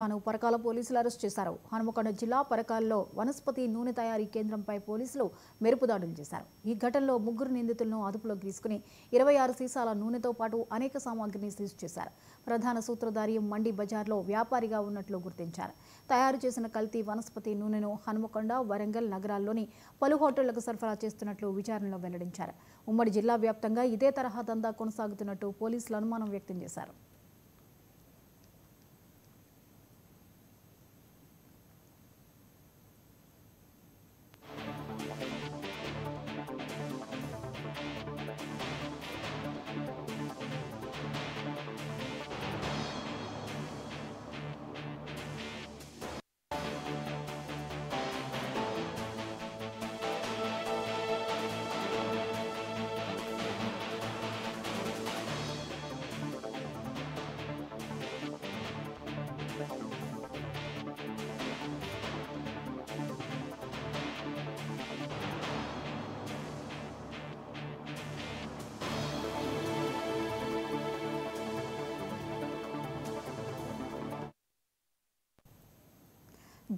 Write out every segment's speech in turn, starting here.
పరకాల పోలీసులు అరెస్ట్ చేశారు. హనుమకొండ జిల్లా పరకాలలో వనస్పతి నూనె తయారీ కేంద్రంపై పోలీసులు మెరుపు దాడులు చేశారు. ఈ ఘటనలో ముగ్గురు నిందితులను అదుపులోకి తీసుకుని 26 సీసాల నూనెతో పాటు అనేక సామాగ్రిని సీజ్ చేశారు. ప్రధాన సూత్రధారి మండి బజార్లో వ్యాపారిగా ఉన్నట్లు గుర్తించారు. తయారు చేసిన కల్తీ వనస్పతి నూనెను హనుమకొండ, వరంగల్ నగరాల్లోని పలు హోటళ్లకు సరఫరా చేస్తున్నట్లు విచారణలో వెల్లడించారు. ఉమ్మడి జిల్లా వ్యాప్తంగా ఇదే తరహా దందా కొనసాగుతున్నట్టు పోలీసులు అనుమానం వ్యక్తం చేశారు.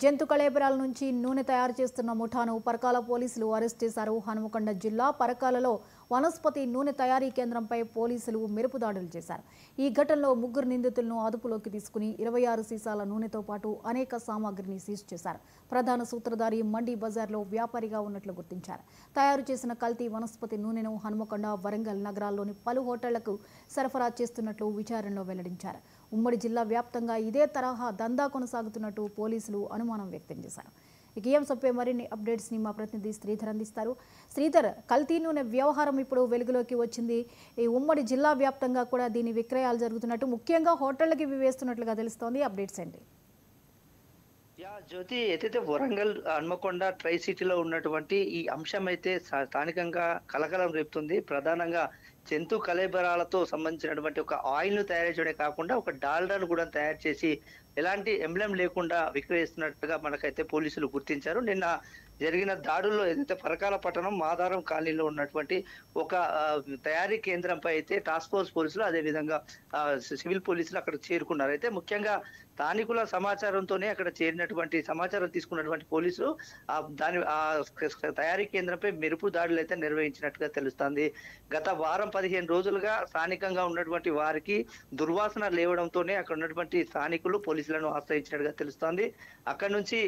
జంతు కళేబరాల నుంచి నూనె తయారు చేస్తున్న ముఠాను పరకాల పోలీసులు అరెస్ట్ చేశారు. హనుమకొండ జిల్లా పరకాలలో వనస్పతి నూనె తయారీ కేంద్రంపై పోలీసులు మెరుపు దాడులు చేశారు. ఈ ఘటనలో ముగ్గురు నిందితులను అదుపులోకి తీసుకుని 26 సీసాల నూనెతో పాటు అనేక సామాగ్రిని సీజ్ చేశారు. ప్రధాన సూత్రధారి మండి బజార్లో వ్యాపారిగా ఉన్నట్లు గుర్తించారు. తయారు చేసిన కల్తీ వనస్పతి నూనెను హనుమకొండ, వరంగల్ నగరాల్లోని పలు హోటళ్లకు సరఫరా చేస్తున్నట్లు విచారణలో వెల్లడించారు. ఉమ్మడి జిల్లా వ్యాప్తంగా ఇదే తరహా దందా కొనసాగుతున్నట్టు పోలీసులు అనుమానం వ్యక్తం చేశారు. ఇక ఈ అంశంపై మరిన్ని అప్డేట్స్ని మా ప్రతినిధి శ్రీధర్ అందిస్తారు. శ్రీధర్, కల్తీ నూనె వ్యవహారం ఇప్పుడు వెలుగులోకి వచ్చింది. ఈ ఉమ్మడి జిల్లా వ్యాప్తంగా కూడా దీని విక్రయాలు జరుగుతున్నట్టు, ముఖ్యంగా హోటళ్లకి ఇవి వేస్తున్నట్లుగా తెలుస్తోంది. అప్డేట్స్ ఏంటి? జ్యోతి, ఏదైతే వరంగల్, హన్మకొండ ట్రై సిటీలో ఉన్నటువంటి ఈ అంశం అయితే స్థానికంగా కలకలం రేపుతుంది. ప్రధానంగా జంతు కళేబరాలతో సంబంధించినటువంటి ఒక ఆయిల్ ను తయారు చేయడమే కాకుండా ఒక డాల్డాను కూడా తయారు చేసి ఎలాంటి ఎంబ్లెం లేకుండా విక్రయిస్తున్నట్టుగా మనకైతే పోలీసులు గుర్తించారు. నిన్న జరిగిన దాడుల్లో ఏదైతే పరకాల పట్టణం మాదారం కాలనీలో ఉన్నటువంటి ఒక తయారీ కేంద్రంపై అయితే టాస్క్ ఫోర్స్ పోలీసులు, అదేవిధంగా సివిల్ పోలీసులు అక్కడ చేరుకున్నారు. అయితే ముఖ్యంగా స్థానికుల సమాచారంతోనే అక్కడ చేరినటువంటి సమాచారం తీసుకున్నటువంటి పోలీసులు దాని తయారీ కేంద్రంపై మెరుపు దాడులు అయితే నిర్వహించినట్టుగా తెలుస్తుంది. గత వారం 15 రోజులుగా స్థానికంగా ఉన్నటువంటి వారికి దుర్వాసన లేవడంతోనే అక్కడ ఉన్నటువంటి స్థానికులు పోలీసులను ఆశ్రయించినట్టుగా తెలుస్తోంది. అక్కడ నుంచి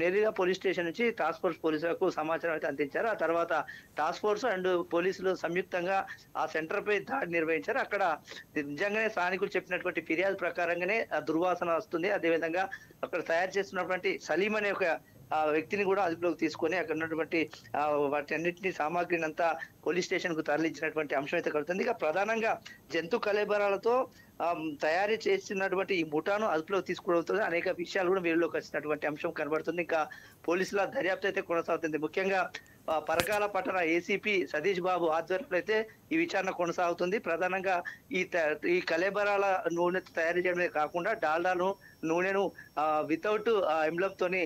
నేరుగా పోలీస్ స్టేషన్ నుంచి టాస్క్ ఫోర్స్ పోలీసులకు సమాచారం అయితే అందించారు. ఆ తర్వాత టాస్క్ ఫోర్స్ అండ్ పోలీసులు సంయుక్తంగా ఆ సెంటర్ పై దాడి నిర్వహించారు. అక్కడ నిజంగానే స్థానికులు చెప్పినటువంటి ఫిర్యాదు ప్రకారంగానే దుర్వాసన వస్తుంది. అదేవిధంగా అక్కడ తయారు చేస్తున్నటువంటి సలీం అనే ఒక వ్యక్తిని కూడా అదుపులోకి తీసుకొని అక్కడ ఉన్నటువంటి వాటి అన్నింటినీ సామాగ్రిని అంతా పోలీస్ స్టేషన్ కు తరలించినటువంటి అంశం అయితే కలుగుతుంది. ఇక ప్రధానంగా జంతు కళేబరాలతో తయారీ చేస్తున్నటువంటి ఈ ముఠాను అదుపులోకి తీసుకోవడంతో అనేక విషయాలు కూడా వీరిలోకి వచ్చినటువంటి అంశం కనబడుతుంది. ఇంకా పోలీసుల దర్యాప్తు అయితే కొనసాగుతుంది. ముఖ్యంగా పరకాల పట్టణ ఏసీపీ సతీష్ బాబు ఆధ్వర్యంలో అయితే ఈ విచారణ కొనసాగుతుంది. ప్రధానంగా ఈ కళేబరాల నూనె తయారు చేయడమే కాకుండా డాల్డాను, నూనెను వితౌట్ ఎంబ్లమ్ తోని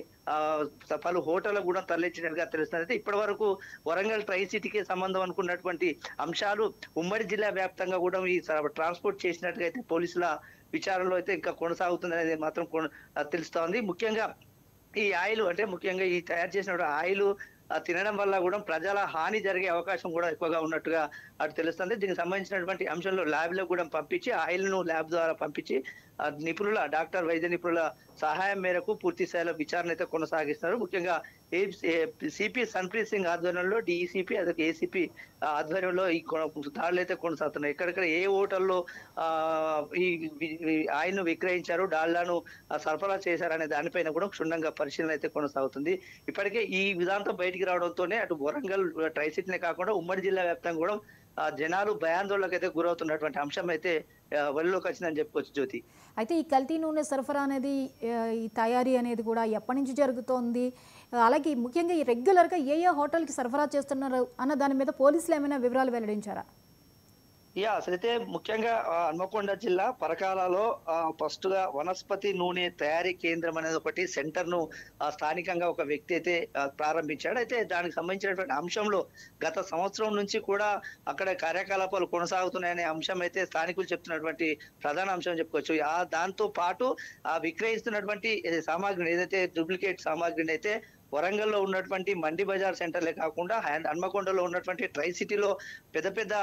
పలు హోటళ్లకు కూడా తరలించినట్టుగా తెలుస్తుంది. అయితే ఇప్పటి వరకు వరంగల్ ట్రై సిటీకి సంబంధం అనుకున్నటువంటి అంశాలు ఉమ్మడి జిల్లా వ్యాప్తంగా కూడా ఈ ట్రాన్స్పోర్ట్ చేసినట్టుగా అయితే పోలీసుల విచారణలో అయితే ఇంకా కొనసాగుతుంది అనేది మాత్రం తెలుస్తోంది. ముఖ్యంగా ఈ ఆయిల్ అంటే ముఖ్యంగా ఈ తయారు చేసిన ఆయిల్ తినడం వల్ల కూడా ప్రజల హాని జరిగే అవకాశం కూడా ఎక్కువగా ఉన్నట్టుగా అటు తెలుస్తుంది. దీనికి సంబంధించినటువంటి అంశంలో ల్యాబ్ లో కూడా పంపించి ఆయిల్ ను ల్యాబ్ ద్వారా పంపించి నిపుణుల వైద్య నిపుణుల సహాయం మేరకు పూర్తి స్థాయిలో విచారణ అయితే కొనసాగిస్తున్నారు. ముఖ్యంగా సిపి సన్ప్రీత్ సింగ్ ఆధ్వర్యంలో డిఈసిపి, అదే ఏసీపీ ఆధ్వర్యంలో ఈ దాడులు అయితే కొనసాగుతున్నాయి. ఎక్కడెక్కడ ఏ హోటల్లో ఈ ఆయిల్ ను విక్రయించారు, డాల్డాను సరఫరా చేశారనే దానిపైన కూడా క్షుణ్ణంగా పరిశీలన అయితే కొనసాగుతుంది. ఇప్పటికే ఈ విధాంతం బయటికి రావడంతోనే అటు వరంగల్ ట్రై సిటీనే కాకుండా ఉమ్మడి జిల్లా వ్యాప్తంగా కూడా జనాలు భయాందోళనకు అయితే గురవుతున్నటువంటి అంశం అయితే వరిలోకి వచ్చిందని చెప్పుకోవచ్చు జ్యోతి. అయితే ఈ కల్తీ నూనె సరఫరా అనేది, ఈ తయారీ అనేది కూడా ఎప్పటి నుంచి జరుగుతోంది, అలాగే ముఖ్యంగా ఈ రెగ్యులర్గా ఏ హోటల్కి సరఫరా చేస్తున్నారు అన్న దాని మీద పోలీసులు ఏమైనా వివరాలు వెల్లడించారా? అసలైతే ముఖ్యంగా హన్మకొండ జిల్లా పరకాలలో ఫస్ట్ గా వనస్పతి నూనె తయారీ కేంద్రం అనేది ఒకటి సెంటర్ ను స్థానికంగా ఒక వ్యక్తి అయితే ప్రారంభించాడు. అయితే దానికి సంబంధించినటువంటి అంశంలో గత సంవత్సరం నుంచి కూడా అక్కడ కార్యకలాపాలు కొనసాగుతున్నాయనే అంశం అయితే స్థానికులు చెప్తున్నటువంటి ప్రధాన అంశం చెప్పుకోవచ్చు. దాంతో పాటు విక్రయిస్తున్నటువంటి సామాగ్రిని ఏదైతే డూప్లికేట్ సామాగ్రిని అయితే వరంగల్లో ఉన్నటువంటి మండి బజార్ సెంటర్లే కాకుండా హన్మకొండలో ఉన్నటువంటి ట్రై సిటీలో పెద్ద పెద్ద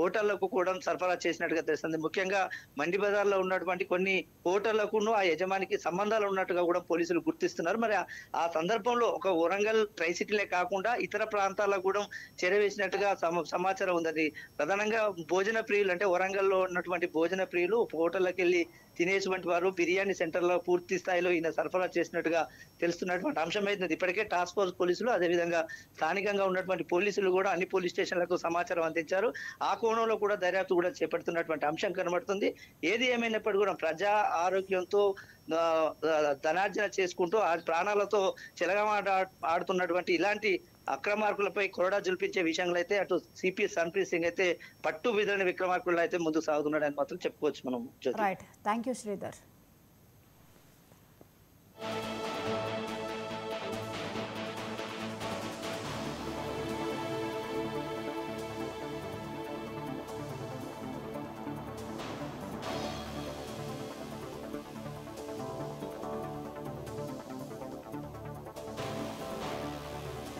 హోటళ్లకు కూడా సరఫరా చేసినట్టుగా తెలుస్తుంది. ముఖ్యంగా మండి బజార్ లో ఉన్నటువంటి కొన్ని హోటళ్లకును ఆ యజమానికి సంబంధాలు ఉన్నట్టుగా కూడా పోలీసులు గుర్తిస్తున్నారు. మరి ఆ సందర్భంలో ఒక వరంగల్ ట్రై సిటీలే కాకుండా ఇతర ప్రాంతాలకు కూడా చేరవేసినట్టుగా సమాచారం ఉందని. ప్రధానంగా భోజన ప్రియులు అంటే వరంగల్లో ఉన్నటువంటి భోజన ప్రియులు హోటళ్ళకి వెళ్ళి తినేటువంటి వారు బిర్యానీ సెంటర్ లో పూర్తి స్థాయిలో ఈయన సరఫరా చేసినట్టుగా తెలుస్తున్నటువంటి అంశం అయితే ఇప్పటికే టాస్క్ ఫోర్స్ పోలీసులు అదేవిధంగా స్థానికంగా ఉన్నటువంటి పోలీసులు కూడా అన్ని పోలీస్ స్టేషన్లకు సమాచారం అందించారు. ఆ కోణంలో కూడా దర్యాప్తు కూడా చేపడుతున్నటువంటి అంశం కనబడుతుంది. ఏది ఏమైనప్పటికీ కూడా ప్రజా ఆరోగ్యంతో ధనార్జన చేసుకుంటూ ఆ ప్రాణాలతో చెలగాట ఆడుతున్నటువంటి ఇలాంటి అక్రమార్కులపై కొరడా జుల్పించే విషయంలో అయితే అటు సిపి సన్ప్రీత్ సింగ్ అయితే పట్టు విధులని విక్రమార్కులు అయితే ముందుకు సాగుతున్నాడని మాత్రం చెప్పుకోవచ్చు మనం. Right, thank you Sridhar.